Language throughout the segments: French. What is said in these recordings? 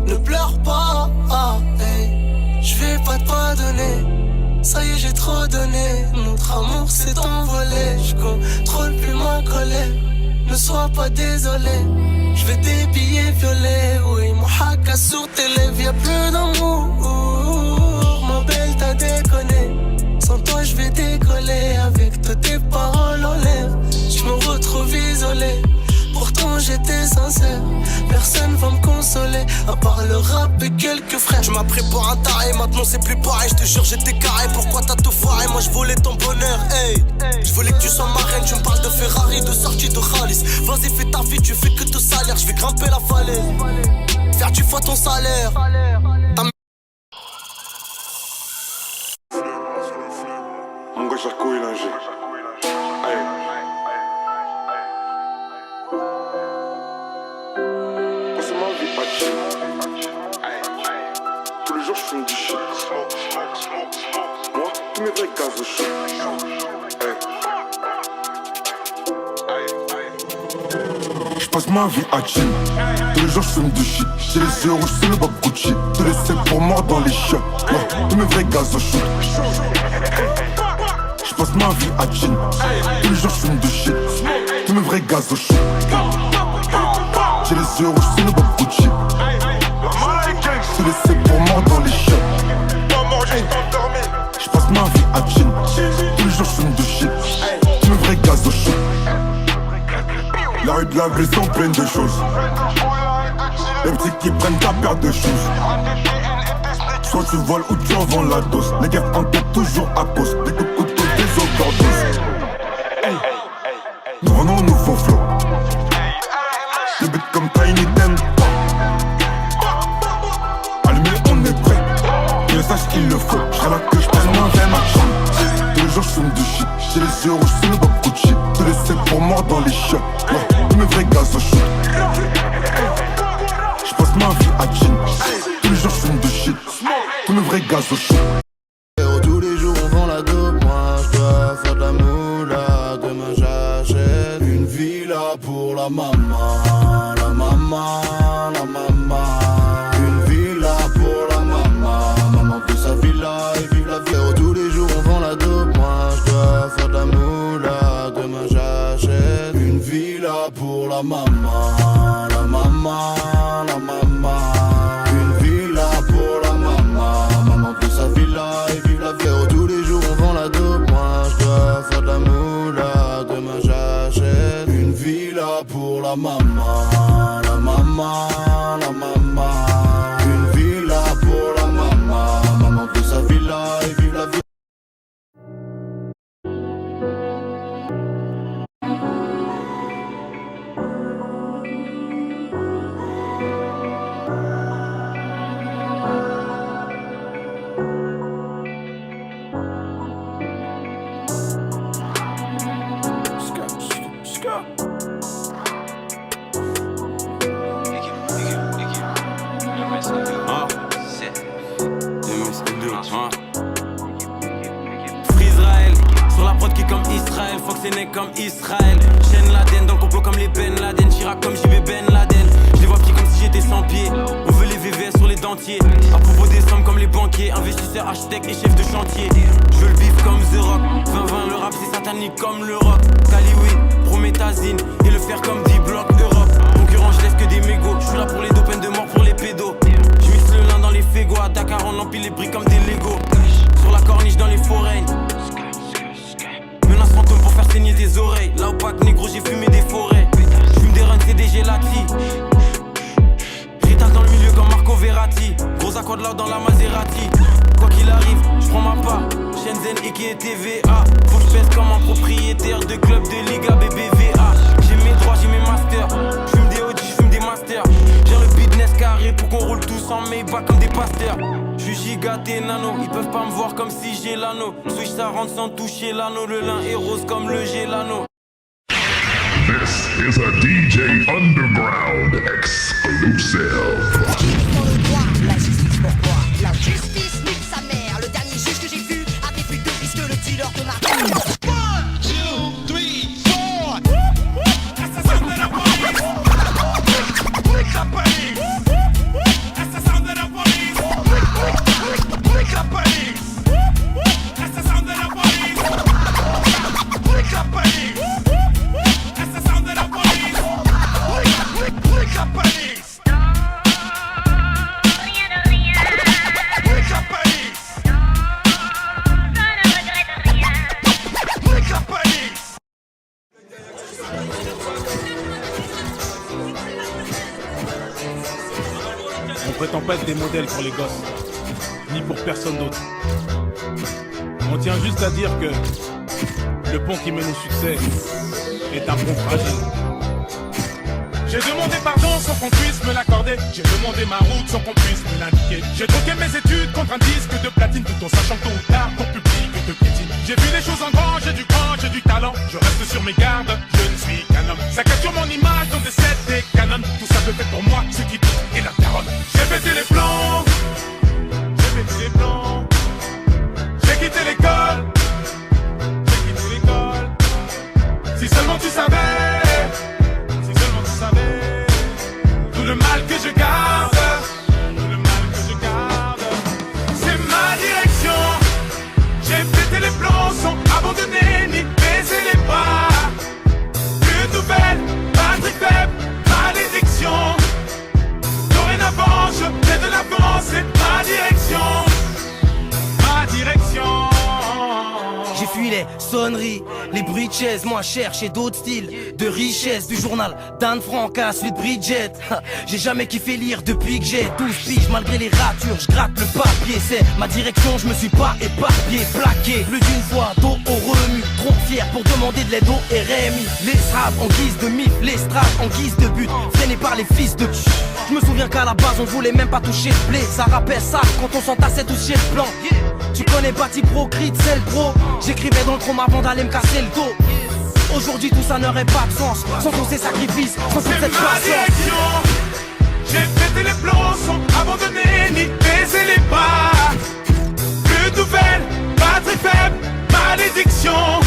ne pleure pas, hey. Je vais pas te pardonner. Ça y est, j'ai trop donné. Notre amour s'est envolé. Je contrôle plus ma colère. Ne sois pas désolé. Je vais des billets violets. Oui, mon haka sur tes lèvres. Y'a plus d'amour. Ma belle, t'as déconné. Sans toi, je vais décoller. Avec toutes tes paroles en l'air. Je me retrouve isolé. Pourtant j'étais sincère, personne va me consoler, à part le rap et quelques frères. Je m'as pris pour un taré, maintenant c'est plus pareil. Je te jure j'étais carré, pourquoi t'as tout foiré? Moi je volais ton bonheur, hey. Je voulais que tu sois ma reine, tu me parles de Ferrari, de sortie de Khalis. Vas-y fais ta vie, tu fais que te salir. Je vais grimper la falaise, faire du fois ton salaire. Mon gars Jaco et Linger. Tous les jours je fume du shit. Moi, tous mes vrais gaz au chaud. Je passe ma vie à chill. Tous les jours je fume du shit. J'ai les yeux rouges, c'est le bac Gucci. Te laisser pour moi dans les chiottes. Moi, tous mes vrais gaz au chaud. Je passe ma vie à chill. Tous les jours je fume du shit. Tous mes vrais gaz au chaud. J'ai les yeux rouges, c'est le bac Gucci. Te laisser pour moi dans les chiottes. Je passe ma vie à chill. Tous les jours je fume de shit. Tous mes vrais gaz au chaud. La rue de la ville sont pleines de choses. Les petits qui prennent ta paire de choses. Soit tu voles ou tu en vends la dose. Les gars enquêtent toujours à cause des coups de couteau, des overdoses. Nous rendons nouveau flow. Le beat comme Tiny Dem. Allumé on est prêt. Je sache qu'il le faut. J'serai là que j'passe ma vie ma chambre. Tous les jours j'fume du shit. J'ai les yeux rouges, c'est le bac Gucci. Te laisser pour moi dans les chiottes. Tous mes vrais gaz au chaud. J'passe ma vie à chill. Tous les jours j'fume du shit. Tous mes vrais gaz au chaud. Tous les jours on vend la dope. Moi j'dois faire de la moula. Demain j'achète une villa pour la maman. La maman, la maman. Une villa pour la maman. Maman fait sa villa et vive la vie. Tous les jours on vend la dope. Moi j'dois faire de la moula. Demain j'achète une villa pour la maman. La maman, la maman. Une villa pour la maman. Maman fait sa villa et vive la vie. Tous les jours on vend la dope. Moi j'dois faire de la moula. Demain j'achète une villa pour la maman. La maman, la maman. Une villa pour la maman. Maman fait sa villa et vive la vie. Israël, sur la prod qui est comme Israël, Fox est né comme Israël. Chaîne Laden dans le complot comme les Ben Laden, Chirac comme JB Ben Laden. Je les vois petits comme si j'étais sans pied. On veut les VVS sur les dentiers. À propos des sommes comme les banquiers, investisseurs, architectes et chefs de chantier. Je veux le bif comme The Rock, 20-20 le rap c'est satanique comme le rock. Caliwi, Prométhazine et le fer comme 10 blocs Europe. Concurrent je laisse que des mégots, je suis là pour les dos, peine de mort pour les pédos. Je mixe le lin dans les fégos, à Dakar on empile les briques comme des Legos. Sur la corniche dans les forêts. Menace fantôme pour faire saigner tes oreilles. Là au pack négro j'ai fumé des forêts. J'fume des runs CDG Lati. Rita dans le milieu comme Marco Verratti. Gros accord de l'or dans la Maserati. Quoi qu'il arrive, j'prends ma part. Shenzhen et qui est TVA. Faut que j'pèse comme un propriétaire de club de Liga BBVA. J'ai mes droits, j'ai mes masters. J'fume des OG, j'fume des masters. J'ai le business carré pour qu'on roule tous en Maybach comme des pasteurs. J'suis gigaté nano, ils peuvent pas me voir comme si j'ai l'anneau. Switch ça rentre sans toucher l'anneau. Le lin est rose comme le gélano. This is a DJ Underground exclusive. La justice pourquoi? La justice nique sa mère. Le dernier juge que j'ai vu avait plus de risque que le dealer de ma mère. 1, 2, 3, 4. Assassin de la police. Nique la police. Assassin prétend pas être des modèles pour les gosses, ni pour personne d'autre. On tient juste à dire que le pont qui mène au succès est un pont fragile. J'ai demandé pardon sans qu'on puisse me l'accorder. J'ai demandé ma route sans qu'on puisse me l'indiquer. J'ai troqué mes études contre un disque de platine, tout en sachant que tôt ou tard ton public te piétine. J'ai vu les choses en grand, j'ai du cran, j'ai du talent. Je reste sur mes gardes, je ne suis qu'un homme. Ça capture mon image dans des sets, des canons. Tout ça peut fait pour moi, ce qui pique et la daronne. J'ai pété les plombs, j'ai pété les plombs. J'ai quitté l'école, j'ai quitté l'école. Si seulement tu savais, tout le mal que je garde, tout le mal que je garde, c'est ma direction. J'ai pété les plombs sans abandonner ni baisser les bras. Plus de nouvelles, batterie faible, malédiction. Dorénavant, je fais de l'avance, c'est ma direction. Ma direction. J'ai fui les sonneries, les bruits de chaises, moi chercher d'autres styles de richesse. Du journal d'Anne Frank à celui de Bridget. J'ai jamais kiffé lire depuis que j'ai 12 piges. Malgré les ratures, je gratte le papier. C'est ma direction, je me suis pas éparpillé, plaqué. Plus d'une fois, dos au remue. Trop fier pour demander de l'aide au RMI. Les straps en guise de mif, les straps en guise de but. Freinés par les fils de pute. Je me souviens qu'à la base on voulait même pas toucher le blé. Ça rappelle ça quand on s'entassait tous chez le plan. Tu connais Bati Pro, Crit, c'est le pro. J'écrivais dans le chrome avant d'aller me casser le dos. Aujourd'hui tout ça n'aurait pas de sens sans tous ces sacrifices, sans toute cette patience. J'ai pété les plombs sans abandonner ni baisser les bras. Plus de nouvelles, batterie faible, malédiction.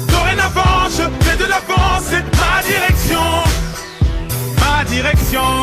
Dorénavant je fais de l'avance, c'est ma direction. Ma direction.